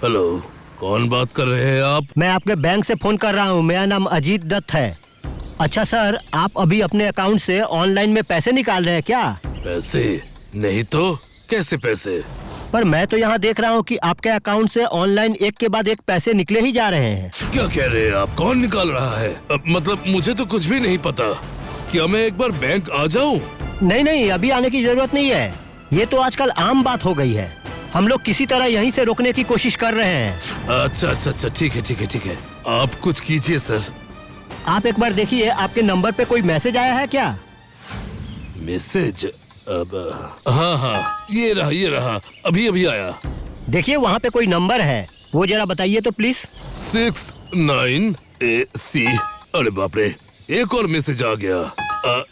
Hello, कौन बात कर रहे हैं आप? मैं आपके बैंक से फोन कर रहा हूँ। मेरा नाम अजीत दत्त है। अच्छा सर, आप अभी अपने अकाउंट से ऑनलाइन में पैसे निकाल रहे हैं क्या? पैसे? नहीं तो कैसे पैसे? पर मैं तो यहाँ देख रहा हूँ कि आपके अकाउंट से ऑनलाइन एक के बाद एक पैसे निकले ही जा रहे हैं। क्या कह रहे हैं आप? कौन निकाल रहा है? मतलब मुझे तो कुछ भी नहीं पता। क्या मैं एक बार बैंक आ जाऊँ? नहीं, अभी आने की जरूरत नहीं है। ये तो आजकल आम बात हो गई है। हम लोग किसी तरह यहीं से रोकने की कोशिश कर रहे हैं। अच्छा, ठीक है। आप कुछ कीजिए सर। आप एक बार देखिए, आपके नंबर पे कोई मैसेज आया है क्या? मैसेज? अब हाँ, ये रहा, अभी आया। देखिए वहाँ पे कोई नंबर है, वो जरा बताइए तो प्लीज। 69AC। अरे बाप रे, एक और मैसेज आ गया।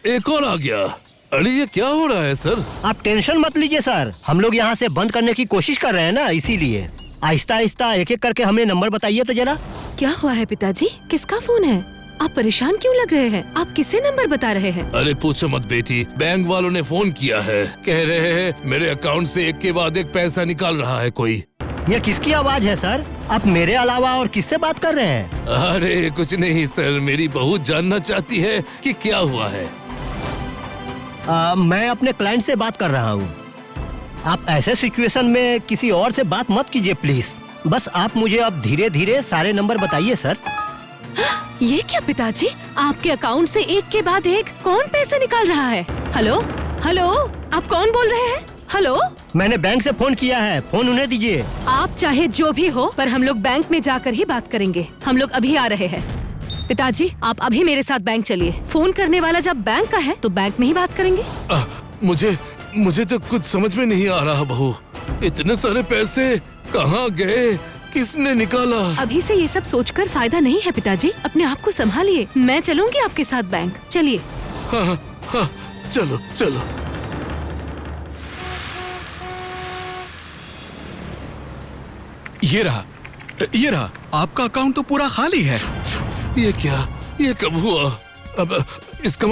एक और आ गया। अरे ये क्या हो रहा है सर? आप टेंशन मत लीजिए सर, हम लोग यहाँ से बंद करने की कोशिश कर रहे हैं ना, इसीलिए। आहिस्ता आहिस्ता एक एक करके हमें नंबर बताइए तो जरा। क्या हुआ है पिताजी? किसका फोन है? आप परेशान क्यों लग रहे हैं? आप किसे नंबर बता रहे हैं? अरे पूछो मत बेटी, बैंक वालों ने फोन किया है। कह रहे हैं मेरे अकाउंट से एक के बाद एक पैसा निकाल रहा है कोई। ये किसकी आवाज है सर? आप मेरे अलावा और किससे बात कर रहे हैं? अरे कुछ नहीं सर, मेरी बहू जानना चाहती है कि क्या हुआ है। मैं अपने क्लाइंट से बात कर रहा हूँ। आप ऐसे सिचुएशन में किसी और से बात मत कीजिए प्लीज। बस आप मुझे अब धीरे धीरे सारे नंबर बताइए सर। ये क्या पिताजी? आपके अकाउंट से एक के बाद एक कौन पैसे निकाल रहा है? हेलो, आप कौन बोल रहे हैं? हेलो, मैंने बैंक से फोन किया है, फोन उन्हें दीजिए। आप चाहे जो भी हो, पर हम लोग बैंक में जाकर ही बात करेंगे। हम लोग अभी आ रहे हैं। पिताजी, आप अभी मेरे साथ बैंक चलिए। फोन करने वाला जब बैंक का है तो बैंक में ही बात करेंगे। मुझे तो कुछ समझ में नहीं आ रहा बहू। इतने सारे पैसे कहाँ गए? किसने निकाला? अभी से ये सब सोचकर फायदा नहीं है पिताजी, अपने आप को संभालिए। मैं चलूंगी आपके साथ बैंक, चलिए। हाँ, चलो। ये रहा, आपका अकाउंट तो पूरा खाली है। ये क्या? ये कब हुआ? अब इसका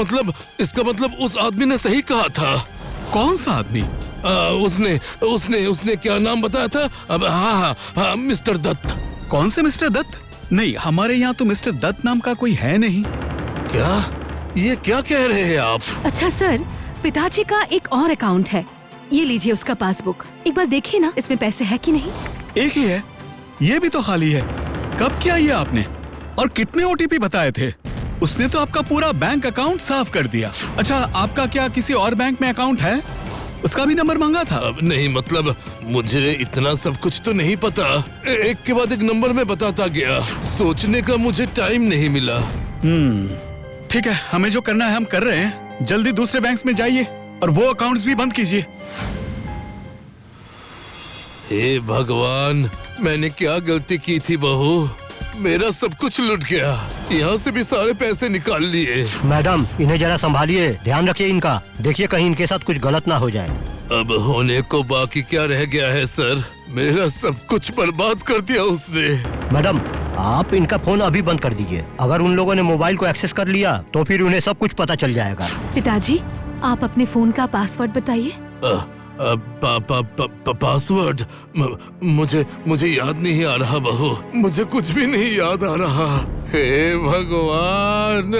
मतलब उस आदमी ने सही कहा था। कौन सा आदमी? उसने क्या नाम बताया था? अब हाँ, मिस्टर दत्त। कौन से मिस्टर दत्त? नहीं, हमारे यहाँ तो मिस्टर दत्त नाम का कोई है नहीं। क्या? ये क्या कह रहे हैं आप? अच्छा सर, पिताजी का एक और अकाउंट है, ये लीजिए उसका पासबुक। एक बार देखिए ना, इसमें पैसे है कि नहीं। एक ही है, ये भी तो खाली है। कब किया ये आपने? और कितने OTP बताए थे? उसने तो आपका पूरा बैंक अकाउंट साफ कर दिया। अच्छा, आपका क्या किसी और बैंक में अकाउंट है? उसका भी नंबर मांगा था? अब नहीं, मतलब मुझे इतना सब कुछ तो नहीं पता। एक के बाद एक नंबर में बताता गया, सोचने का मुझे टाइम नहीं मिला। ठीक है, हमें जो करना है हम कर रहे हैं। जल्दी दूसरे बैंक्स में जाइए और वो अकाउंट्स भी बंद कीजिए। हे भगवान, मैंने क्या गलती की थी बहू? मेरा सब कुछ लुट गया। यहाँ से भी सारे पैसे निकाल लिए। मैडम, इन्हें जरा संभालिए, ध्यान रखिए इनका। देखिए कहीं इनके साथ कुछ गलत ना हो जाए। अब होने को बाकी क्या रह गया है सर? मेरा सब कुछ बर्बाद कर दिया उसने। मैडम, आप इनका फोन अभी बंद कर दीजिए। अगर उन लोगों ने मोबाइल को एक्सेस कर लिया तो फिर उन्हें सब कुछ पता चल जाएगा। पिताजी, आप अपने फोन का पासवर्ड बताइए। पासवर्ड? मुझे याद नहीं आ रहा बहू, मुझे कुछ भी नहीं याद आ रहा। हे भगवान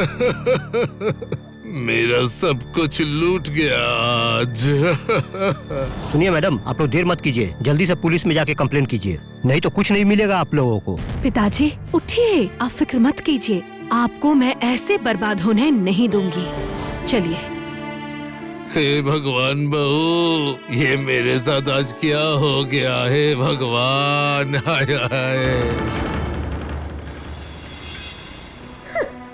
मेरा सब कुछ लूट गया आज। सुनिए मैडम, आप लोग देर मत कीजिए, जल्दी से पुलिस में जाके कंप्लेन कीजिए, नहीं तो कुछ नहीं मिलेगा आप लोगों को। पिताजी उठिए, आप फिक्र मत कीजिए, आपको मैं ऐसे बर्बाद होने नहीं दूंगी। चलिए। हे भगवान बहू, ये मेरे साथ आज क्या हो गया? हे भगवान, हाय हाय।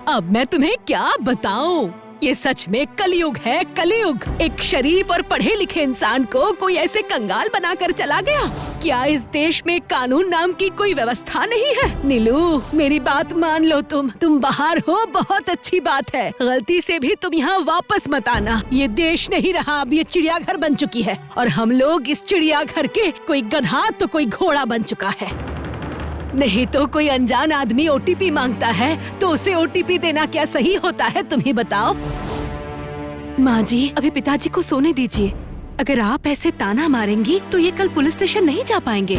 अब मैं तुम्हें क्या बताऊं? ये सच में कलयुग है, कलयुग। एक शरीफ और पढ़े लिखे इंसान को कोई ऐसे कंगाल बनाकर चला गया। क्या इस देश में कानून नाम की कोई व्यवस्था नहीं है? नीलू, मेरी बात मान लो, तुम बाहर हो, बहुत अच्छी बात है। गलती से भी तुम यहाँ वापस मत आना। ये देश नहीं रहा, अब ये चिड़ियाघर बन चुकी है और हम लोग इस चिड़ियाघर के कोई गधा तो कोई घोड़ा बन चुका है। नहीं तो कोई अनजान आदमी OTP मांगता है तो उसे OTP देना क्या सही होता है? तुम ही बताओ। माँ जी, अभी पिताजी को सोने दीजिए। अगर आप ऐसे ताना मारेंगी तो ये कल पुलिस स्टेशन नहीं जा पाएंगे।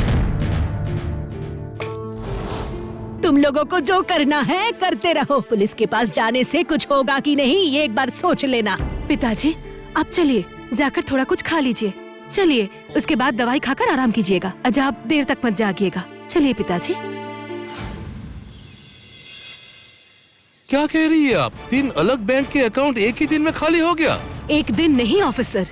तुम लोगों को जो करना है करते रहो। पुलिस के पास जाने से कुछ होगा कि नहीं ये एक बार सोच लेना। पिताजी आप चलिए, जाकर थोड़ा कुछ खा लीजिए। चलिए, उसके बाद दवाई खाकर आराम कीजिएगा। आज आप देर तक मत जागिएगा। चलिए पिताजी। क्या कह रही है आप? 3 अलग बैंक के अकाउंट एक ही दिन में खाली हो गया? एक दिन नहीं ऑफिसर,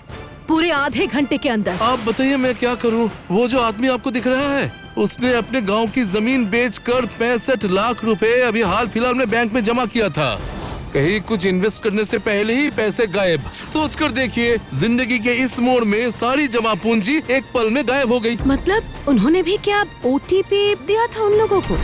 पूरे आधे घंटे के अंदर। आप बताइए मैं क्या करूं? वो जो आदमी आपको दिख रहा है, उसने अपने गांव की जमीन बेचकर 65 लाख रुपए अभी हाल फिलहाल में बैंक में जमा किया था। कहीं कुछ इन्वेस्ट करने से पहले ही पैसे गायब। सोच कर देखिए, जिंदगी के इस मोड़ में सारी जमा पूंजी एक पल में गायब हो गई। मतलब उन्होंने भी क्या OTP दिया था उन लोगों को?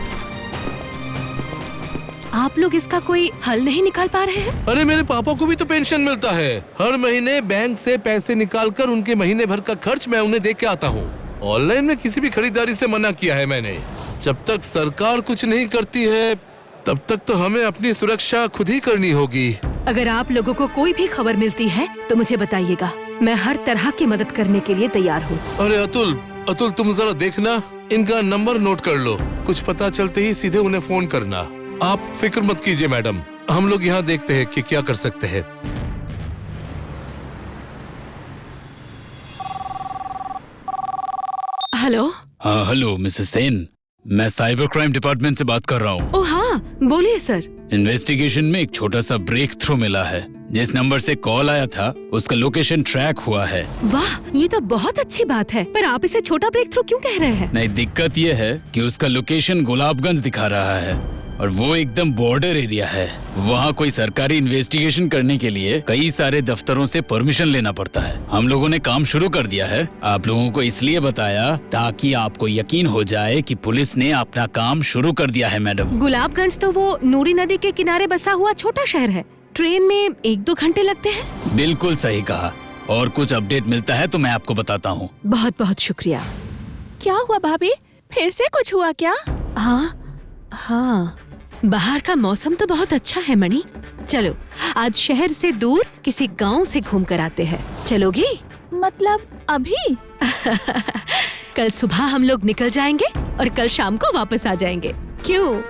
आप लोग इसका कोई हल नहीं निकाल पा रहे हैं? अरे मेरे पापा को भी तो पेंशन मिलता है। हर महीने बैंक से पैसे निकालकर उनके महीने भर का खर्च मैं उन्हें दे के आता हूँ। ऑनलाइन में किसी भी खरीदारी से मना किया है मैंने। जब तक सरकार कुछ नहीं करती है तब तक तो हमें अपनी सुरक्षा खुद ही करनी होगी। अगर आप लोगों को कोई भी खबर मिलती है तो मुझे बताइएगा, मैं हर तरह की मदद करने के लिए तैयार हूँ। अरे अतुल तुम जरा देखना, इनका नंबर नोट कर लो। कुछ पता चलते ही सीधे उन्हें फोन करना। आप फिक्र मत कीजिए मैडम, हम लोग यहाँ देखते हैं कि क्या कर सकते हैं। हेलो। हाँ हेलो मिसेस सेन, मैं साइबर क्राइम डिपार्टमेंट से बात कर रहा हूँ। ओ हाँ, बोलिए सर। इन्वेस्टिगेशन में एक छोटा सा ब्रेक थ्रू मिला है। जिस नंबर से कॉल आया था उसका लोकेशन ट्रैक हुआ है। वाह, ये तो बहुत अच्छी बात है। पर आप इसे छोटा ब्रेक थ्रू क्यों कह रहे हैं? नहीं, दिक्कत ये है कि उसका लोकेशन गुलाबगंज दिखा रहा है और वो एकदम बॉर्डर एरिया है। वहाँ कोई सरकारी इन्वेस्टिगेशन करने के लिए कई सारे दफ्तरों से परमिशन लेना पड़ता है। हम लोगों ने काम शुरू कर दिया है। आप लोगों को इसलिए बताया ताकि आपको यकीन हो जाए कि पुलिस ने अपना काम शुरू कर दिया है मैडम। गुलाबगंज तो वो नूरी नदी के किनारे बसा हुआ छोटा शहर है। ट्रेन में 1-2 घंटे लगते हैं। बिल्कुल सही कहा। और कुछ अपडेट मिलता है तो मैं आपको बताता हूँ। बहुत बहुत शुक्रिया। क्या हुआ भाभी, फिर से कुछ हुआ क्या? हाँ, बाहर का मौसम तो बहुत अच्छा है मणि। चलो आज शहर से दूर किसी गांव से घूम कर आते हैं। चलोगी? मतलब अभी? कल सुबह हम लोग निकल जाएंगे और कल शाम को वापस आ जाएंगे। क्यों?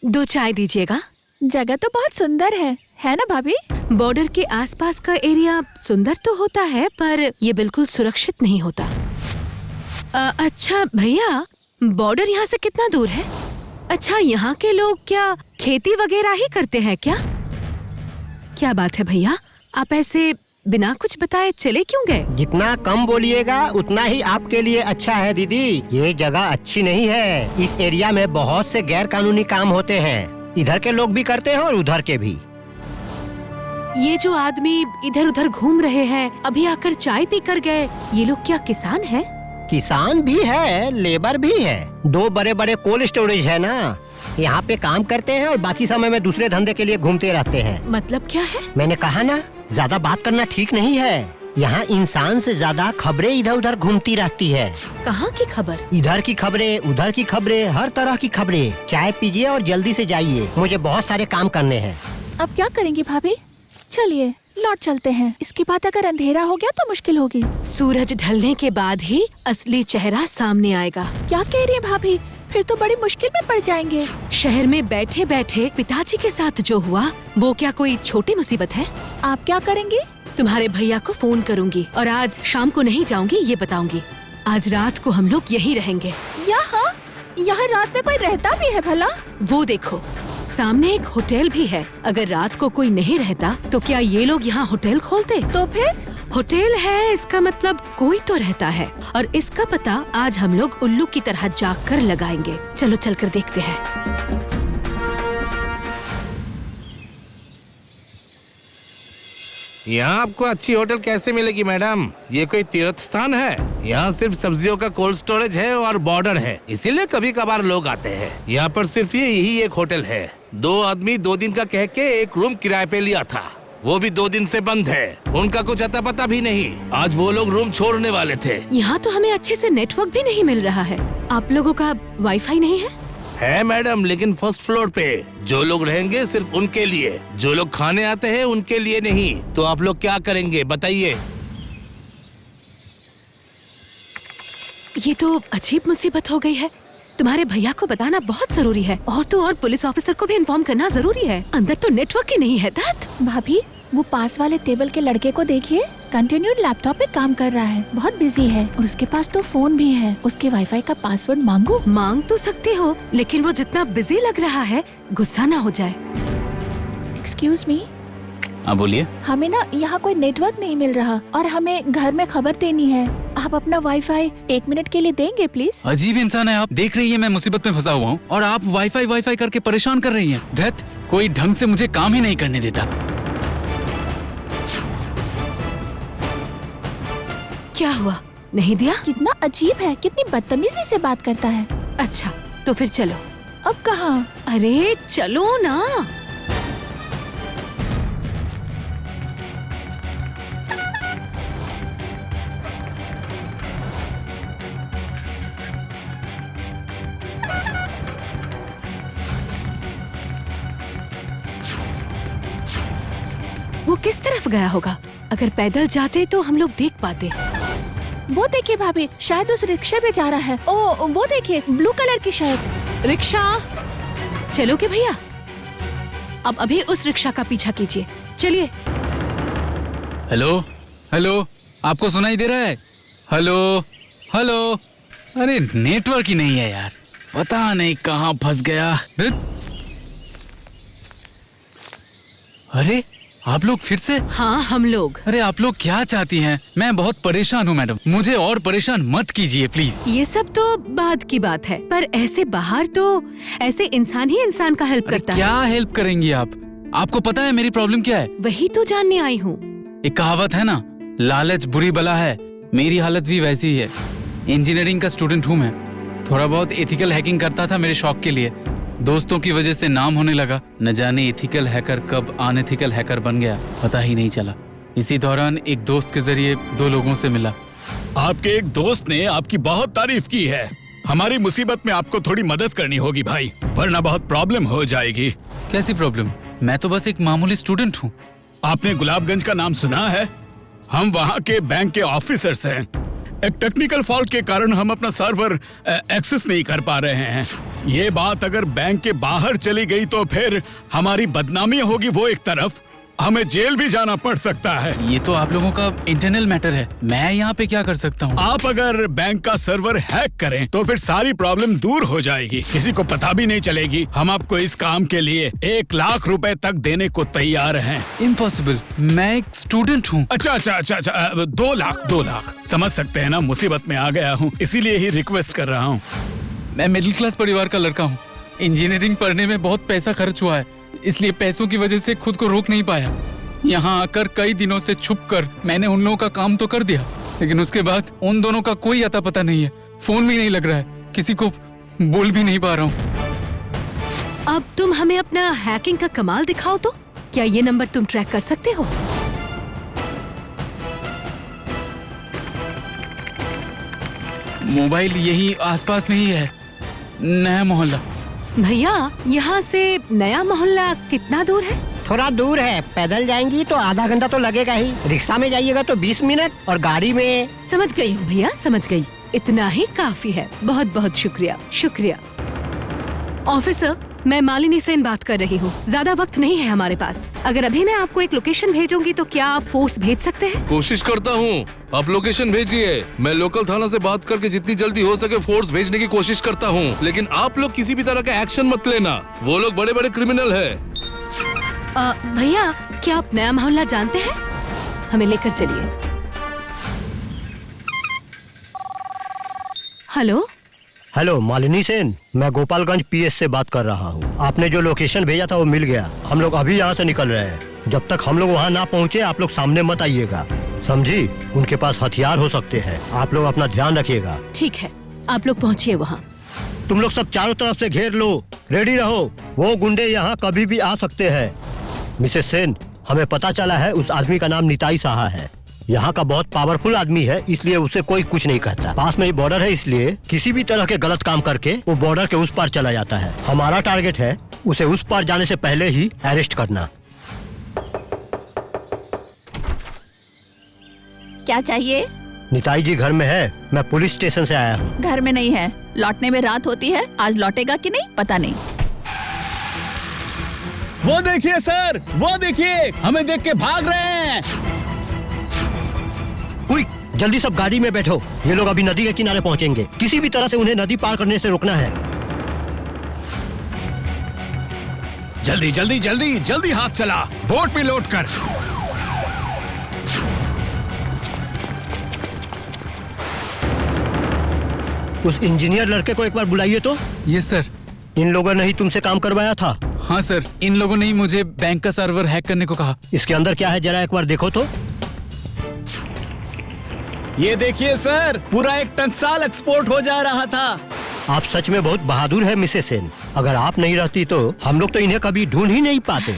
दो चाय दीजिएगा। जगह तो बहुत सुंदर है ना भाभी? बॉर्डर के आसपास का एरिया सुंदर तो होता है पर ये बिल्कुल सुरक्षित नहीं होता। अच्छा भैया, बॉर्डर यहाँ से कितना दूर है? अच्छा, यहाँ के लोग क्या खेती वगैरह ही करते हैं क्या? क्या बात है भैया, आप ऐसे बिना कुछ बताए चले क्यों गए? जितना कम बोलिएगा उतना ही आपके लिए अच्छा है दीदी। ये जगह अच्छी नहीं है। इस एरिया में बहुत से गैर कानूनी काम होते हैं। इधर के लोग भी करते हैं और उधर के भी। ये जो आदमी इधर उधर घूम रहे हैं, अभी आकर चाय पी कर गए, ये लोग क्या किसान हैं? किसान भी है, लेबर भी है। 2 बड़े बड़े कोल्ड स्टोरेज है ना, यहाँ पे काम करते हैं और बाकी समय में दूसरे धंधे के लिए घूमते रहते हैं। मतलब क्या है? मैंने कहा ना, ज्यादा बात करना ठीक नहीं है। यहाँ इंसान से ज्यादा खबरें इधर उधर घूमती रहती है। कहाँ की खबर? इधर की खबरें, उधर की खबरें, हर तरह की खबरें। चाय पीजिए और जल्दी से जाइए, मुझे बहुत सारे काम करने हैं। अब क्या करेंगी भाभी? चलिए लौट चलते हैं। इसके बाद अगर अंधेरा हो गया तो मुश्किल होगी। सूरज ढलने के बाद ही असली चेहरा सामने आएगा। क्या कह रही है भाभी? फिर तो बड़ी मुश्किल में पड़ जाएंगे। शहर में बैठे बैठे पिताजी के साथ जो हुआ वो क्या कोई छोटी मुसीबत है? आप क्या करेंगी? तुम्हारे भैया को फोन करूंगी और आज शाम को नहीं जाऊंगी ये बताऊंगी। आज रात को हम लोग यहीं रहेंगे। यहाँ रात में कोई रहता भी है भला? वो देखो, सामने एक होटल भी है। अगर रात को कोई नहीं रहता तो क्या ये लोग यहाँ होटल खोलते? तो फिर होटल है, इसका मतलब कोई तो रहता है। और इसका पता आज हम लोग उल्लू की तरह जाग कर लगाएंगे। चलो चलकर देखते हैं। यहाँ आपको अच्छी होटल कैसे मिलेगी मैडम? ये कोई तीर्थ स्थान है? यहाँ सिर्फ सब्जियों का कोल्ड स्टोरेज है और बॉर्डर है, इसीलिए कभी कभार लोग आते हैं। यहाँ पर सिर्फ यही एक होटल है। 2 आदमी 2 दिन का कह के एक रूम किराए पे लिया था। वो भी 2 दिन से बंद है। उनका कुछ अता पता भी नहीं। आज वो लोग रूम छोड़ने वाले थे। यहाँ तो हमें अच्छे से नेटवर्क भी नहीं मिल रहा है। आप लोगों का वाईफाई नहीं है? है मैडम, लेकिन फर्स्ट फ्लोर पे। जो लोग रहेंगे सिर्फ उनके लिए, जो लोग खाने आते हैं उनके लिए नहीं। तो आप लोग क्या करेंगे बताइए? ये तो अजीब मुसीबत हो गई है। तुम्हारे भैया को बताना बहुत जरूरी है, और तो और पुलिस ऑफिसर को भी इन्फॉर्म करना जरूरी है। अंदर तो नेटवर्क ही नहीं है। भाभी, वो पास वाले टेबल के लड़के को देखिए, कंटिन्यू लैपटॉप पे काम कर रहा है, बहुत बिजी है और उसके पास तो फोन भी है। उसके वाईफाई का पासवर्ड मांगू? मांग तो सकती हो, लेकिन वो जितना बिजी लग रहा है, गुस्सा ना हो जाए। Excuse me. हाँ बोलिए। हमें ना यहाँ कोई नेटवर्क नहीं मिल रहा और हमें घर में खबर देनी है। आप अपना वाईफाई 1 मिनट के लिए देंगे प्लीज? अजीब इंसान है आप। देख रही है मैं मुसीबत में फंसा हुआ हूँ और आप वाईफाई करके परेशान कर रही हैं। धत, कोई ढंग से मुझे काम ही नहीं करने देता। क्या हुआ, नहीं दिया? कितना अजीब है, कितनी बदतमीजी से बात करता है। अच्छा तो फिर चलो। अब कहाँ? अरे चलो ना। वो किस तरफ गया होगा? अगर पैदल जाते तो हम लोग देख पाते। वो देखिए भाभी, शायद उस रिक्शे पे जा रहा है। ओ वो देखिए, ब्लू कलर की शर्ट। रिक्शा, चलोगे भैया? अब अभी उस रिक्शा का पीछा कीजिए, चलिए। हेलो हेलो, आपको सुनाई दे रहा है? Hello hello. अरे नेटवर्क ही नहीं है यार, पता नहीं कहाँ फंस गया। अरे आप लोग फिर से? हाँ हम लोग। अरे आप लोग क्या चाहती हैं? मैं बहुत परेशान हूँ मैडम, मुझे और परेशान मत कीजिए प्लीज। ये सब तो बाद की बात है, पर ऐसे बाहर तो ऐसे इंसान ही इंसान का हेल्प करता है। क्या हेल्प करेंगी आप? आपको पता है मेरी प्रॉब्लम क्या है? वही तो जानने आई हूँ। एक कहावत है ना, लालच बुरी बला है। मेरी हालत भी वैसी ही है। इंजीनियरिंग का स्टूडेंट हूँ मैं। थोड़ा बहुत एथिकल हैकिंग करता था मेरे शौक के लिए। दोस्तों की वजह से नाम होने लगा। न जाने एथिकल हैकर कब अनएथिकल हैकर बन गया, पता ही नहीं चला। इसी दौरान एक दोस्त के जरिए 2 लोगों से मिला। आपके एक दोस्त ने आपकी बहुत तारीफ की है। हमारी मुसीबत में आपको थोड़ी मदद करनी होगी भाई, वरना बहुत प्रॉब्लम हो जाएगी। कैसी प्रॉब्लम? मैं तो बस एक मामूली स्टूडेंट हूँ। आपने गुलाबगंज का नाम सुना है? हम वहाँ के बैंक के ऑफिसर्स हैं। एक टेक्निकल फॉल्ट के कारण हम अपना सर्वर एक्सेस नहीं कर पा रहे हैं। ये बात अगर बैंक के बाहर चली गई तो फिर हमारी बदनामी होगी वो एक तरफ, हमें जेल भी जाना पड़ सकता है। ये तो आप लोगों का इंटरनल मैटर है, मैं यहाँ पे क्या कर सकता हूँ? आप अगर बैंक का सर्वर हैक करें तो फिर सारी प्रॉब्लम दूर हो जाएगी, किसी को पता भी नहीं चलेगी। हम आपको इस काम के लिए 1 लाख रुपए तक देने को तैयार हैं। इम्पॉसिबल, मैं एक स्टूडेंट हूँ। अच्छा 2 लाख समझ सकते हैं ना, मुसीबत में आ गया हूँ इसीलिए ही रिक्वेस्ट कर रहा हूँ। मैं मिडिल क्लास परिवार का लड़का हूँ। इंजीनियरिंग पढ़ने में बहुत पैसा खर्च हुआ है, इसलिए पैसों की वजह से खुद को रोक नहीं पाया। यहाँ आकर कई दिनों से छुपकर मैंने उन लोगों का काम तो कर दिया, लेकिन उसके बाद उन दोनों का कोई अता पता नहीं है। फोन भी नहीं लग रहा है, किसी को बोल भी नहीं पा रहा हूँ। अब तुम हमें अपना हैकिंग का कमाल दिखाओ तो। क्या ये नंबर तुम ट्रैक कर सकते हो? मोबाइल यही आसपास में ही है, नया मोहल्ला। भैया, यहाँ से नया मोहल्ला कितना दूर है? थोड़ा दूर है, पैदल जाएंगी तो आधा घंटा तो लगेगा ही। रिक्शा में जाइएगा तो 20 मिनट और गाड़ी में। समझ गई हूँ भैया, समझ गई। इतना ही काफी है। बहुत बहुत शुक्रिया, शुक्रिया। ऑफिसर, मैं मालिनी सेन बात कर रही हूँ। ज्यादा वक्त नहीं है हमारे पास। अगर अभी मैं आपको एक लोकेशन भेजूंगी तो क्या आप फोर्स भेज सकते हैं? कोशिश करता हूँ। आप लोकेशन भेजिए, मैं लोकल थाना से बात करके जितनी जल्दी हो सके फोर्स भेजने की कोशिश करता हूँ। लेकिन आप लोग किसी भी तरह का एक्शन मत लेना, वो लोग बड़े बड़े क्रिमिनल है। भैया, क्या आप नया मोहल्ला जानते हैं? हमें लेकर चलिए। हेलो हेलो मालिनी सेन, मैं गोपालगंज पीएस से बात कर रहा हूँ। आपने जो लोकेशन भेजा था वो मिल गया। हम लोग अभी यहाँ से निकल रहे हैं। जब तक हम लोग वहाँ ना पहुँचे आप लोग सामने मत आइएगा, समझी? उनके पास हथियार हो सकते हैं, आप लोग अपना ध्यान रखिएगा। ठीक है, आप लोग पहुँचिए वहाँ। तुम लोग सब चारों तरफ से घेर लो, रेडी रहो। वो गुंडे यहाँ कभी भी आ सकते हैं। मिसेस सेन, हमें पता चला है उस आदमी का नाम निताई साहा है। यहाँ का बहुत पावरफुल आदमी है, इसलिए उसे कोई कुछ नहीं कहता। पास में ही बॉर्डर है, इसलिए किसी भी तरह के गलत काम करके वो बॉर्डर के उस पार चला जाता है। हमारा टारगेट है उसे उस पार जाने से पहले ही अरेस्ट करना। क्या चाहिए? निताई जी घर में है, मैं पुलिस स्टेशन से आया हूँ। घर में नहीं है, लौटने में रात होती है। आज लौटेगा कि नहीं पता नहीं। वो देखिए सर, वो देखिए, हमें देख के भाग रहे हैं। क्विक, जल्दी सब गाड़ी में बैठो। ये लोग अभी नदी के किनारे पहुँचेंगे। किसी भी तरह से उन्हें नदी पार करने से रोकना है। जल्दी जल्दी जल्दी जल्दी हाथ चला, बोट में लोड कर। उस इंजीनियर लड़के को एक बार बुलाइए तो। Yes sir. इन लोगों ने ही तुमसे काम करवाया था? हाँ सर, इन लोगों ने ही मुझे बैंक का सर्वर हैक करने को कहा। इसके अंदर क्या है जरा एक बार देखो तो। ये देखिए सर, पूरा 1 टन साल एक्सपोर्ट हो जा रहा था। आप सच में बहुत बहादुर है मिसेस सेन। अगर आप नहीं रहती तो हम लोग तो इन्हें कभी ढूंढ ही नहीं पाते।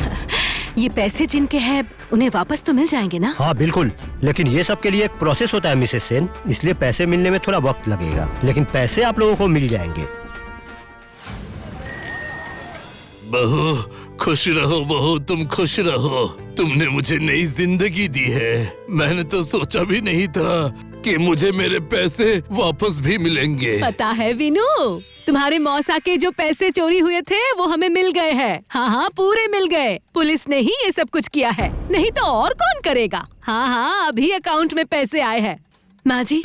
ये पैसे जिनके हैं उन्हें वापस तो मिल जाएंगे ना? हाँ बिल्कुल, लेकिन ये सब के लिए एक प्रोसेस होता है मिसेस सेन, इसलिए पैसे मिलने में थोड़ा वक्त लगेगा, लेकिन पैसे आप लोगों को मिल जाएंगे। बहू खुश रहो, बहू तुम खुश रहो। तुमने मुझे नई जिंदगी दी है। मैंने तो सोचा भी नहीं था कि मुझे मेरे पैसे वापस भी मिलेंगे। पता है विनू, तुम्हारे मौसा के जो पैसे चोरी हुए थे वो हमें मिल गए हैं। हाँ हाँ, पूरे मिल गए। पुलिस ने ही ये सब कुछ किया है, नहीं तो और कौन करेगा। हाँ हाँ, अभी अकाउंट में पैसे आए हैं। माँ जी,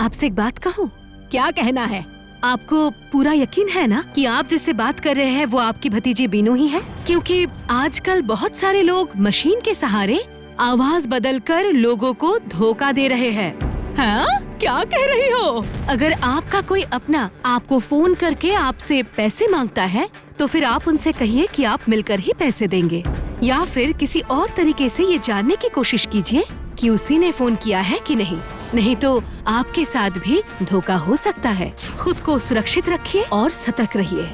आपसे एक बात कहूँ? क्या कहना है? आपको पूरा यकीन है ना कि आप जिससे बात कर रहे हैं वो आपकी भतीजी बीनू ही है? क्योंकि आजकल बहुत सारे लोग मशीन के सहारे आवाज बदलकर लोगों को धोखा दे रहे हैं। हाँ? क्या कह रही हो? अगर आपका कोई अपना आपको फोन करके आपसे पैसे मांगता है तो फिर आप उनसे कहिए कि आप मिलकर ही पैसे देंगे, या फिर किसी और तरीके से ये जानने की कोशिश कीजिए कि उसी ने फोन किया है कि नहीं तो आपके साथ भी धोखा हो सकता है। खुद को सुरक्षित रखिए और सतर्क रहिए।